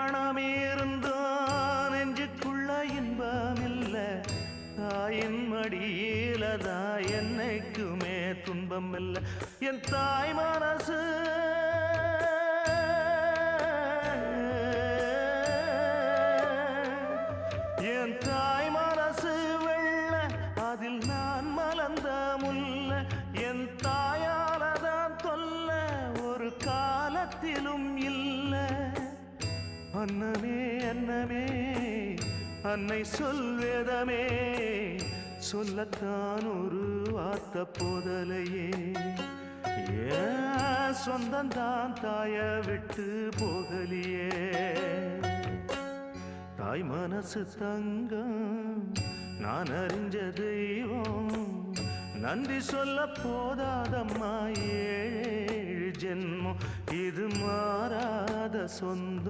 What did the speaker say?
பணம் இருந்தான் நெஞ்சுக்குள்ள இன்பம் இல்ல தாயின் மடியிலதான் என்னைக்குமே துன்பம் இல்ல என் தாய் மனசு என் தாய் மனசு வெள்ள அதில் நான் மலர்ந்த முல்ல என் தாயாலதான் தொல்ல ஒரு காலத்திலும் இல்ல அன்னமே அன்னமே அன்னை சொல்வேதமே சொல்லத்தான் ஒரு வார்த்தை போதலையே ஏன் சொந்தந்தான் தாய விட்டு போகலியே தாய் மனசு தங்கம் நான் அறிஞ்ச தெய்வம் நன்றி சொல்ல போதாதம்மா ஏழு ஜென்மம் இது மாறாத சொந்தம்